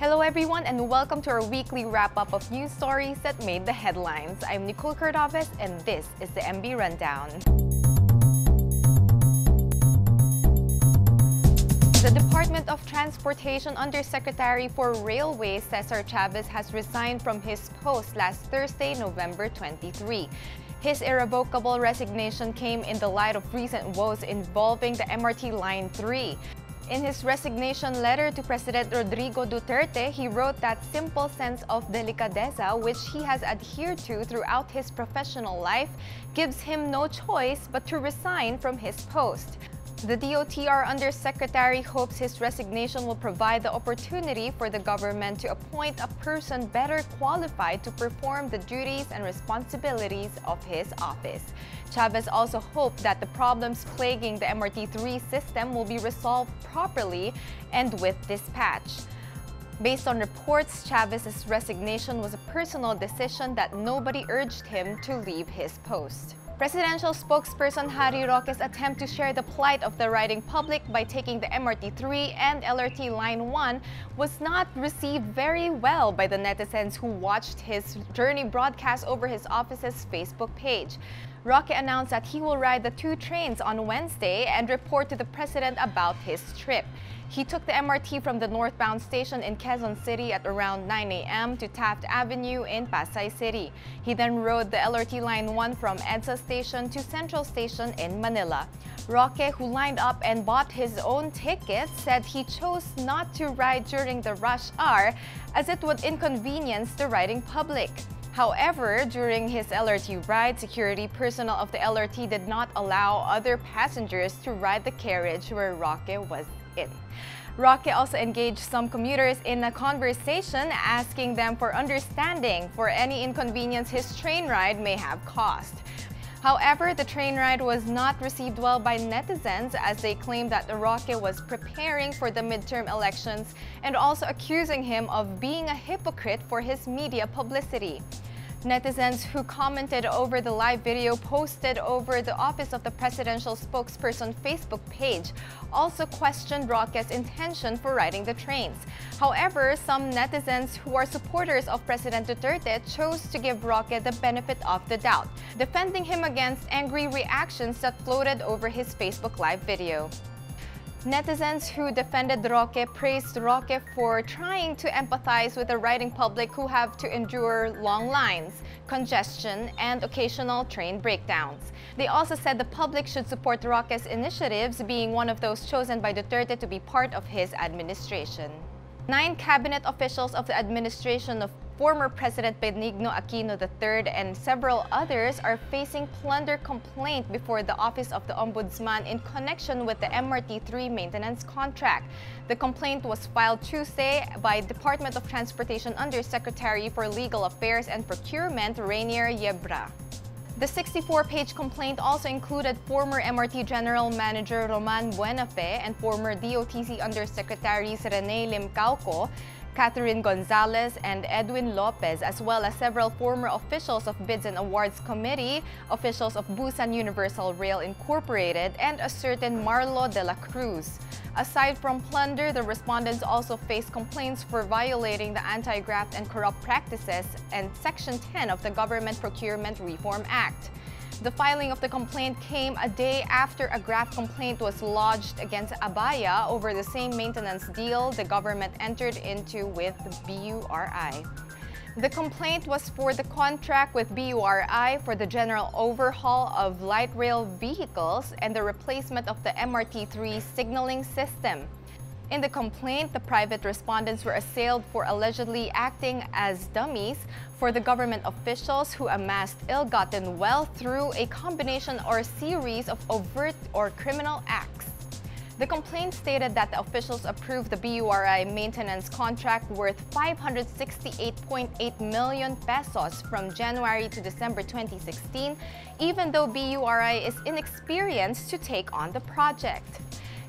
Hello everyone and welcome to our weekly wrap-up of news stories that made the headlines. I'm Nicole Chavez and this is the MB Rundown. The Department of Transportation Undersecretary for Railways, Secretary Chavez, has resigned from his post last Thursday, November 23. His irrevocable resignation came in the light of recent woes involving the MRT Line 3. In his resignation letter to President Rodrigo Duterte, he wrote that simple sense of delicadeza, which he has adhered to throughout his professional life, gives him no choice but to resign from his post. The DOTR Undersecretary hopes his resignation will provide the opportunity for the government to appoint a person better qualified to perform the duties and responsibilities of his office. Chavez also hoped that the problems plaguing the MRT3 system will be resolved properly and with dispatch. Based on reports, Chavez's resignation was a personal decision that nobody urged him to leave his post. Presidential spokesperson Harry Roque's attempt to share the plight of the riding public by taking the MRT3 and LRT Line 1 was not received very well by the netizens who watched his journey broadcast over his office's Facebook page. Roque announced that he will ride the two trains on Wednesday and report to the president about his trip. He took the MRT from the northbound station in Quezon City at around 9 a.m. to Taft Avenue in Pasay City. He then rode the LRT Line 1 from EDSA Station to Central Station in Manila. Roque, who lined up and bought his own ticket, said he chose not to ride during the rush hour as it would inconvenience the riding public. However, during his LRT ride, security personnel of the LRT did not allow other passengers to ride the carriage where Roque was in. Roque also engaged some commuters in a conversation, asking them for understanding for any inconvenience his train ride may have caused. However, the train ride was not received well by netizens as they claimed that Roque was preparing for the midterm elections and also accusing him of being a hypocrite for his media publicity. Netizens who commented over the live video posted over the Office of the Presidential Spokesperson Facebook page also questioned Roque's intention for riding the trains. However, some netizens who are supporters of President Duterte chose to give Roque the benefit of the doubt, defending him against angry reactions that floated over his Facebook live video. Netizens who defended Roque praised Roque for trying to empathize with the riding public who have to endure long lines, congestion, and occasional train breakdowns. They also said the public should support Roque's initiatives, being one of those chosen by Duterte to be part of his administration. 9 cabinet officials of the administration of former President Benigno Aquino III and several others are facing plunder complaint before the Office of the Ombudsman in connection with the MRT3 maintenance contract. The complaint was filed Tuesday by Department of Transportation Undersecretary for Legal Affairs and Procurement Rainier Yebra. The 64-page complaint also included former MRT General Manager Roman Buenafe and former DOTC Undersecretaries Rene Limcauco, Catherine Gonzalez, and Edwin Lopez, as well as several former officials of Bids and Awards Committee, officials of Busan Universal Rail Incorporated, and a certain Marlo de la Cruz. Aside from plunder, the respondents also faced complaints for violating the Anti-Graft and Corrupt Practices and Section 10 of the Government Procurement Reform Act. The filing of the complaint came a day after a graft complaint was lodged against Abaya over the same maintenance deal the government entered into with BURI. The complaint was for the contract with BURI for the general overhaul of light rail vehicles and the replacement of the MRT3 signaling system. In the complaint, the private respondents were assailed for allegedly acting as dummies for the government officials who amassed ill-gotten wealth through a combination or series of overt or criminal acts. The complaint stated that the officials approved the BURI maintenance contract worth 568.8 million pesos from January to December 2016, even though BURI is inexperienced to take on the project.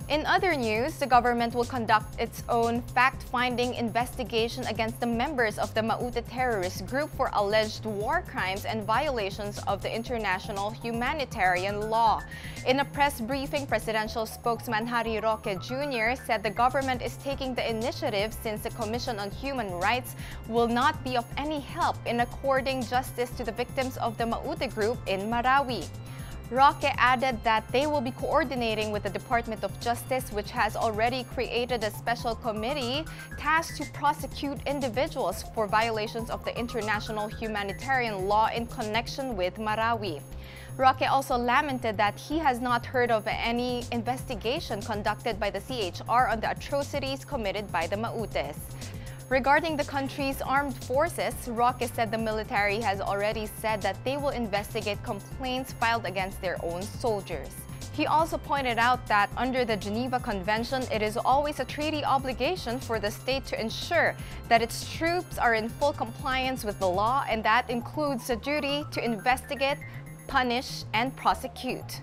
In other news, the government will conduct its own fact-finding investigation against the members of the Maute terrorist group for alleged war crimes and violations of the international humanitarian law. In a press briefing, presidential spokesman Harry Roque Jr. said the government is taking the initiative since the Commission on Human Rights will not be of any help in according justice to the victims of the Maute group in Marawi. Roque added that they will be coordinating with the Department of Justice, which has already created a special committee tasked to prosecute individuals for violations of the international humanitarian law in connection with Marawi. Roque also lamented that he has not heard of any investigation conducted by the CHR on the atrocities committed by the Mautes. Regarding the country's armed forces, Roque said the military has already said that they will investigate complaints filed against their own soldiers. He also pointed out that under the Geneva Convention, it is always a treaty obligation for the state to ensure that its troops are in full compliance with the law, and that includes the duty to investigate, punish, and prosecute.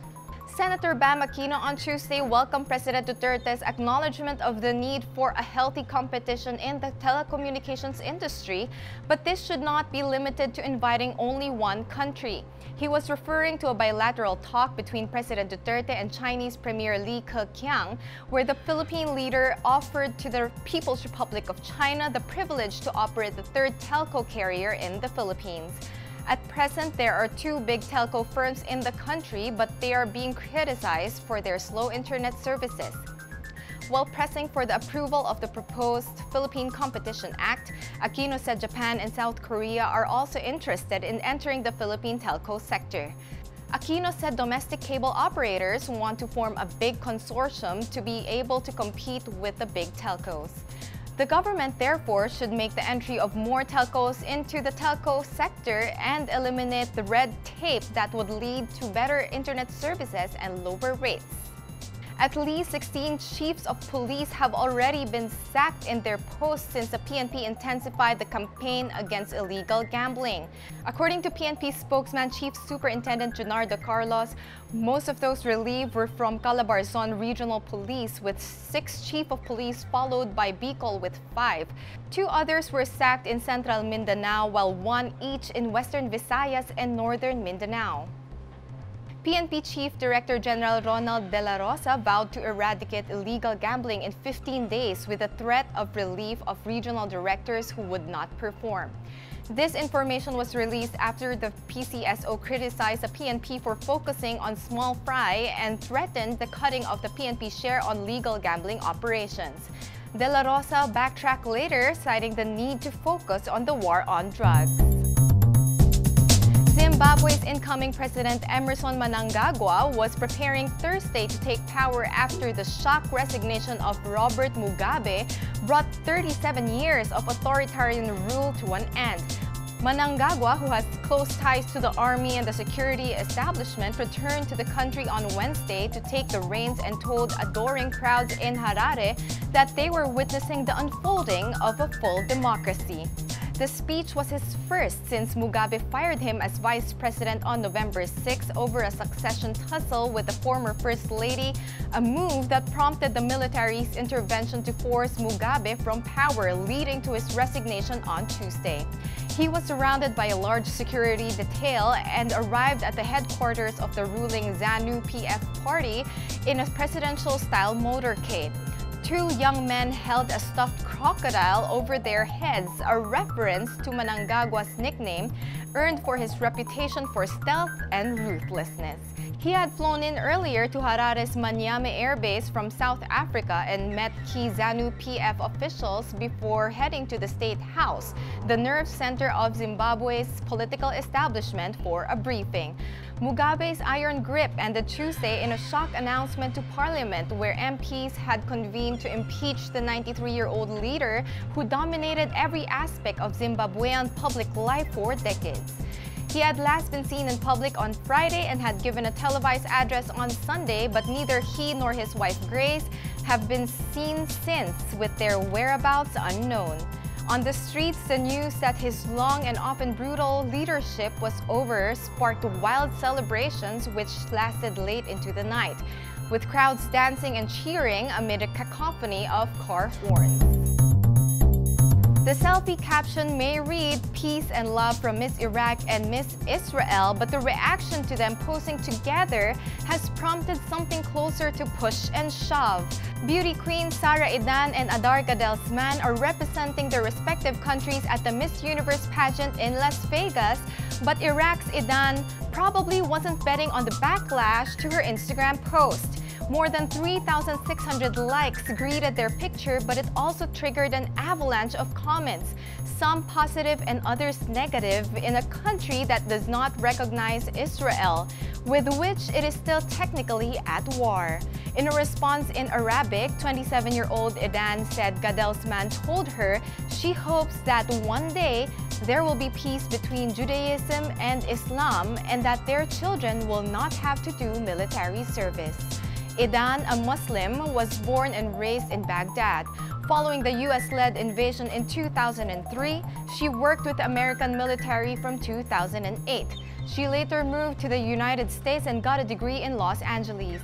Senator Bam Aquino on Tuesday welcomed President Duterte's acknowledgement of the need for a healthy competition in the telecommunications industry, but this should not be limited to inviting only one country. He was referring to a bilateral talk between President Duterte and Chinese Premier Li Keqiang, where the Philippine leader offered to the People's Republic of China the privilege to operate the third telco carrier in the Philippines. At present, there are two big telco firms in the country, but they are being criticized for their slow internet services. While pressing for the approval of the proposed Philippine Competition Act, Aquino said Japan and South Korea are also interested in entering the Philippine telco sector. Aquino said domestic cable operators want to form a big consortium to be able to compete with the big telcos. The government, therefore, should make the entry of more telcos into the telco sector and eliminate the red tape that would lead to better internet services and lower rates. At least 16 chiefs of police have already been sacked in their posts since the PNP intensified the campaign against illegal gambling. According to PNP spokesman Chief Superintendent Junardo Carlos, most of those relieved were from Calabarzon Regional Police, with 6 chief of police followed by Bicol with 5. 2 others were sacked in Central Mindanao, while 1 each in Western Visayas and Northern Mindanao. PNP Chief Director General Ronald De La Rosa vowed to eradicate illegal gambling in 15 days with the threat of relief of regional directors who would not perform. This information was released after the PCSO criticized the PNP for focusing on small fry and threatened the cutting of the PNP share on legal gambling operations. De La Rosa backtracked later, citing the need to focus on the war on drugs. Zimbabwe's incoming President Emerson Minagawa was preparing Thursday to take power after the shock resignation of Robert Mugabe brought 37 years of authoritarian rule to an end. Minagawa, who has close ties to the army and the security establishment, returned to the country on Wednesday to take the reins and told adoring crowds in Harare that they were witnessing the unfolding of a full democracy. The speech was his first since Mugabe fired him as vice president on November 6 over a succession tussle with the former first lady, a move that prompted the military's intervention to force Mugabe from power, leading to his resignation on Tuesday. He was surrounded by a large security detail and arrived at the headquarters of the ruling ZANU-PF party in a presidential-style motorcade. 2 young men held a stuffed crocodile over their heads, a reference to Minagawa's nickname earned for his reputation for stealth and ruthlessness. He had flown in earlier to Harare's Manyame Air Base from South Africa and met key ZANU-PF officials before heading to the State House, the nerve center of Zimbabwe's political establishment, for a briefing. Mugabe's iron grip ended Tuesday in a shock announcement to Parliament, where MPs had convened to impeach the 93-year-old leader who dominated every aspect of Zimbabwean public life for decades. He had last been seen in public on Friday and had given a televised address on Sunday, but neither he nor his wife Grace have been seen since, with their whereabouts unknown. On the streets, the news that his long and often brutal leadership was over sparked wild celebrations which lasted late into the night. with crowds dancing and cheering amid a cacophony of car horns. The selfie caption may read, "Peace and love from Miss Iraq and Miss Israel," but the reaction to them posing together has prompted something closer to push and shove. Beauty queen Sara Idan and Adar Gadelsman are representing their respective countries at the Miss Universe pageant in Las Vegas, but Iraq's Idan probably wasn't betting on the backlash to her Instagram post. More than 3,600 likes greeted their picture, but it also triggered an avalanche of comments, some positive and others negative, in a country that does not recognize Israel, with which it is still technically at war. In a response in Arabic, 27-year-old Idan said Gadelsman told her she hopes that one day there will be peace between Judaism and Islam and that their children will not have to do military service. Idan, a Muslim, was born and raised in Baghdad. Following the US-led invasion in 2003, she worked with the American military from 2008. She later moved to the United States and got a degree in Los Angeles.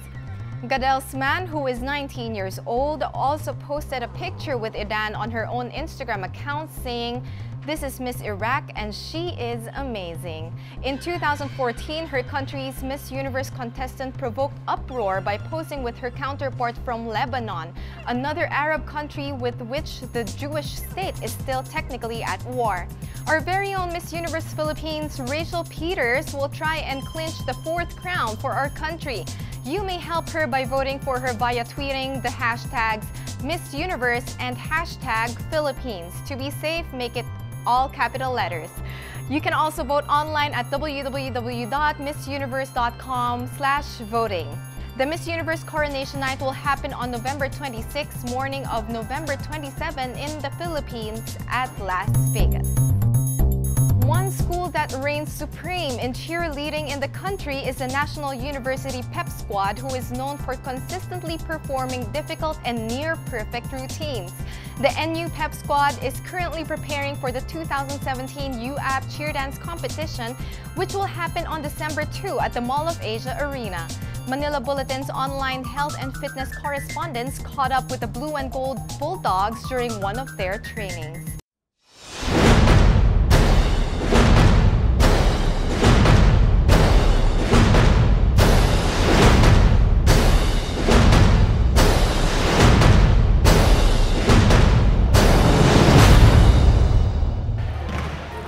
Gadelsman, who is 19 years old, also posted a picture with Idan on her own Instagram account saying, "This is Miss Iraq and she is amazing." In 2014, her country's Miss Universe contestant provoked uproar by posing with her counterpart from Lebanon, another Arab country with which the Jewish state is still technically at war. Our very own Miss Universe Philippines, Rachel Peters, will try and clinch the 4th crown for our country. You may help her by voting for her via tweeting the hashtags Miss Universe and hashtag Philippines. To be safe, make it all capital letters. You can also vote online at www.missuniverse.com/voting. The Miss Universe Coronation Night will happen on November 26, morning of November 27 in the Philippines at Las Vegas. One school that reigns supreme in cheerleading in the country is the National University Pep Squad, who is known for consistently performing difficult and near-perfect routines. The NU Pep Squad is currently preparing for the 2017 UAP Cheer Dance Competition, which will happen on December 2 at the Mall of Asia Arena. Manila Bulletin's online health and fitness correspondents caught up with the Blue and Gold Bulldogs during one of their trainings.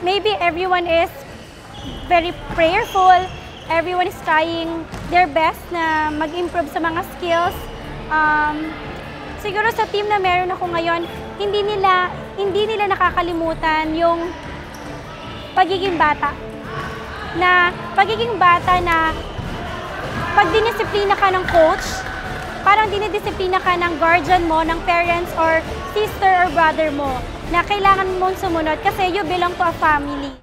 Maybe everyone is very prayerful, everyone is trying their best na mag-improve sa mga skills. Siguro sa team na meron ako ngayon, hindi nila nakakalimutan yung pagiging bata. Na pag dinisiplina ka ng coach, parang dinidisiplina ka ng guardian mo, ng parents or sister or brother mo, na kailangan mong sumunod kasi you belong to a family.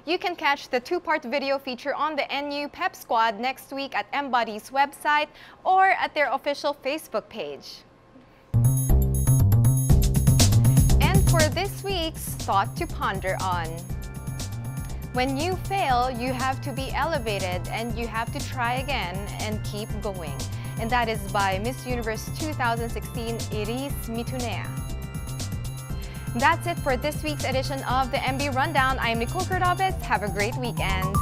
You can catch the 2-part video feature on the NU Pep Squad next week at Embody's website or at their official Facebook page. And for this week's thought to ponder on: when you fail, you have to be elevated and you have to try again and keep going. And that is by Miss Universe 2016 Iris Mitunea. That's it for this week's edition of the MB Rundown. I'm Nicole Cordobes. Have a great weekend.